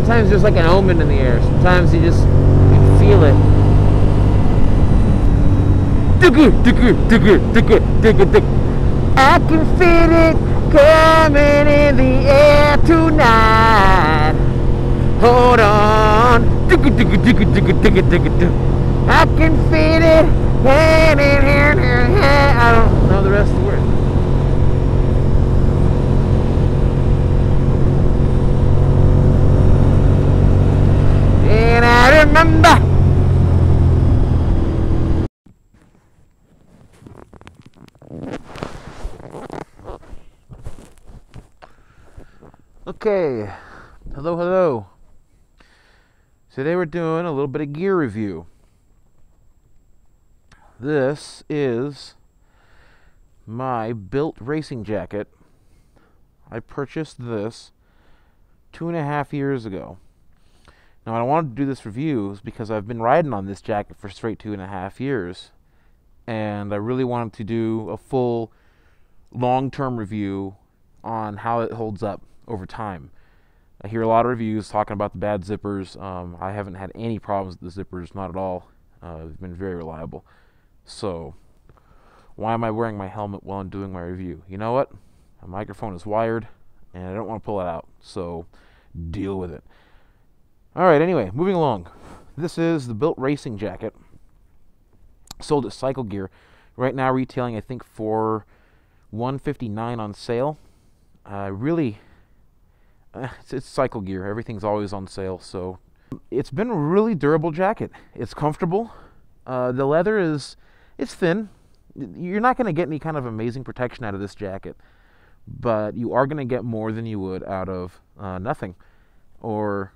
Sometimes there's like an omen in the air. Sometimes you just feel it. I can feel it coming in the air tonight. Hold on. I can feel it. I don't know the rest of the words. And I remember. Okay, hello. Today we're doing a little bit of gear review. This is my Bilt racing jacket. I purchased this 2.5 years ago. Now, I wanted to do this review is because I've been riding on this jacket for straight 2.5 years, and I really wanted to do a full long-term review on how it holds up over time. I hear a lot of reviews talking about the bad zippers. I haven't had any problems with the zippers, not at all. They've been very reliable. So, why am I wearing my helmet while I'm doing my review? You know what? My microphone is wired, and I don't want to pull it out, so deal with it. Alright, anyway, moving along. This is the Bilt racing jacket. Sold at Cycle Gear. Right now retailing, I think, for $159 on sale. It's Cycle Gear. Everything's always on sale, so it's been a really durable jacket. It's comfortable. The leather it's thin. You're not going to get any kind of amazing protection out of this jacket, but you are going to get more than you would out of nothing, or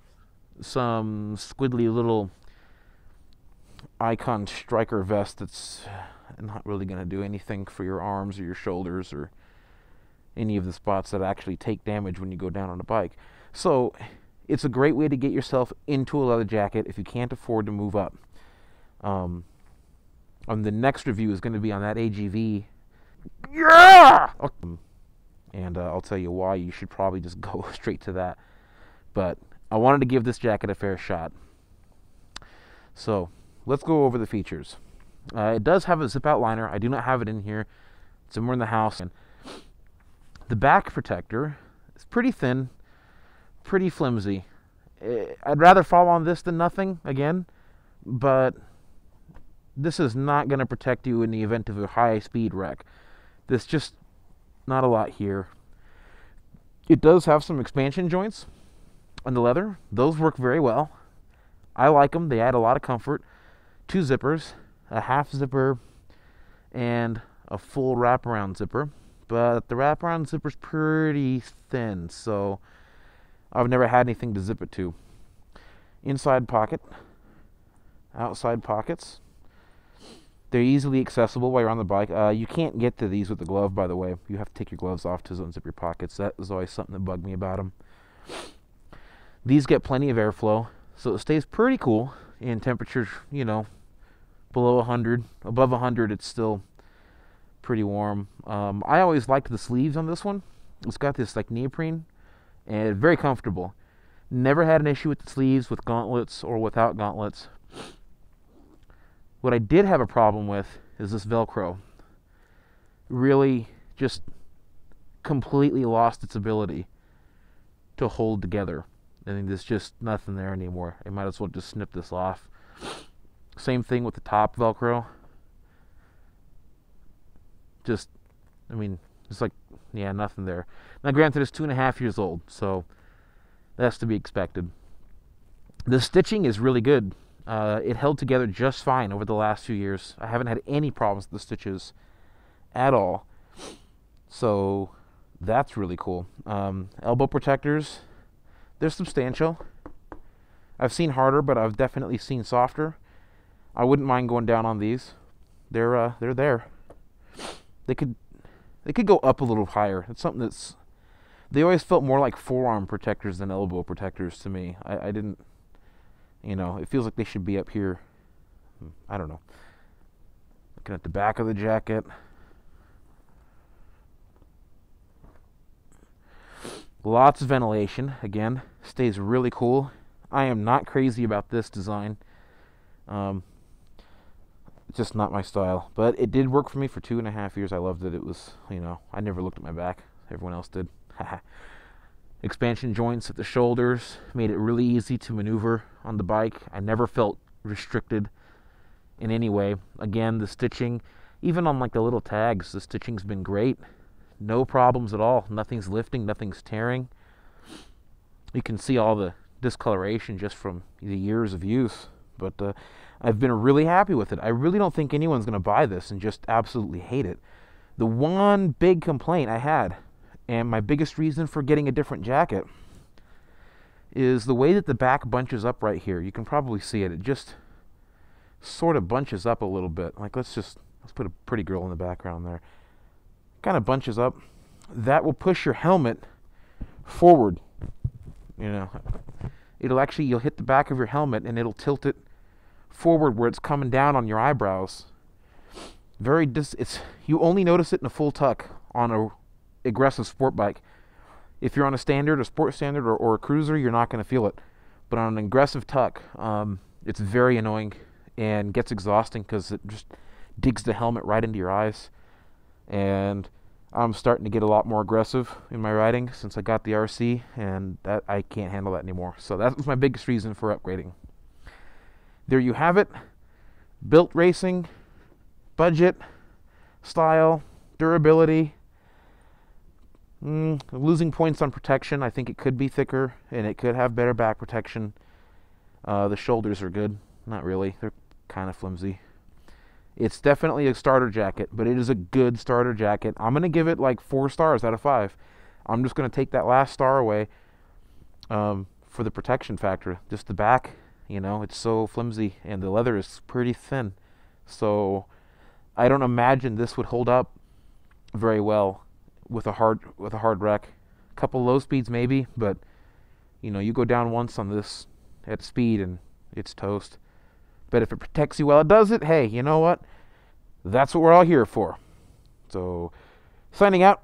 some squiggly little Icon striker vest that's not really going to do anything for your arms or your shoulders or any of the spots that actually take damage when you go down on a bike. So it's a great way to get yourself into a leather jacket if you can't afford to move up. The next review is going to be on that AGV. Yeah! And I'll tell you why you should probably just go straight to that. But I wanted to give this jacket a fair shot. So let's go over the features. It does have a zip-out liner. I do not have it in here. It's somewhere in the house. And the back protector is pretty thin, pretty flimsy. I'd rather fall on this than nothing, again, but this is not going to protect you in the event of a high-speed wreck. There's just not a lot here. It does have some expansion joints on the leather. Those work very well. I like them. They add a lot of comfort. 2 zippers, a half zipper, and a full wraparound zipper. But the wraparound zipper's pretty thin, so I've never had anything to zip it to. Inside pocket, outside pockets. They're easily accessible while you're on the bike. You can't get to these with the glove, by the way. You have to take your gloves off to unzip your pockets. That was always something that bugged me about them. These get plenty of airflow, so it stays pretty cool in temperatures, you know, below 100. Above 100, it's still pretty warm. I always liked the sleeves on this one. It's got this like neoprene and very comfortable. Never had an issue with the sleeves with gauntlets or without gauntlets. What I did have a problem with is this Velcro. Really just completely lost its ability to hold together. I think there's just nothing there anymore. I might as well just snip this off. Same thing with the top Velcro. Just, I mean, it's like, yeah, nothing there. Now, granted, it's 2.5 years old, so that's to be expected. The stitching is really good. It held together just fine over the last few years. I haven't had any problems with the stitches at all. So that's really cool. Elbow protectors, they're substantial. I've seen harder, but I've definitely seen softer. I wouldn't mind going down on these. They're there. They could go up a little higher. It's something that's, they always felt more like forearm protectors than elbow protectors to me. I didn't, you know, it feels like they should be up here. I don't know. Looking at the back of the jacket. Lots of ventilation. Again, stays really cool. I am not crazy about this design. Just not my style. But it did work for me for 2.5 years. I loved it. It was, I never looked at my back. Everyone else did. Expansion joints at the shoulders made it really easy to maneuver on the bike. I never felt restricted in any way. Again, the stitching, even on like the little tags, the stitching's been great. No problems at all. Nothing's lifting, nothing's tearing. You can see all the discoloration just from the years of use. But I've been really happy with it. I really don't think anyone's going to buy this and just absolutely hate it. The one big complaint I had, and my biggest reason for getting a different jacket, is the way that the back bunches up right here. You can probably see it. It just sort of bunches up a little bit. Like, let's put a pretty girl in the background there. Kind of bunches up. That will push your helmet forward. It'll actually, you'll hit the back of your helmet and it'll tilt it forward where it's coming down on your eyebrows. You only notice it in a full tuck on a aggressive sport bike. If you're on a standard, a sport standard, or a cruiser, you're not going to feel it. But on an aggressive tuck, it's very annoying and gets exhausting because it just digs the helmet right into your eyes. And I'm starting to get a lot more aggressive in my riding since I got the RC, and that I can't handle that anymore. So that was my biggest reason for upgrading. There you have it. Bilt racing, budget, style, durability. Losing points on protection. I think it could be thicker and it could have better back protection. The shoulders are good. Not really. They're kind of flimsy. It's definitely a starter jacket, but it is a good starter jacket. I'm going to give it like 4 stars out of 5. I'm just going to take that last star away for the protection factor. Just the back, it's so flimsy and the leather is pretty thin. So I don't imagine this would hold up very well with a hard wreck. A couple low speeds maybe, but you go down once on this at speed and it's toast. But if it protects you while it does it, hey, you know what? That's what we're all here for. So, signing out.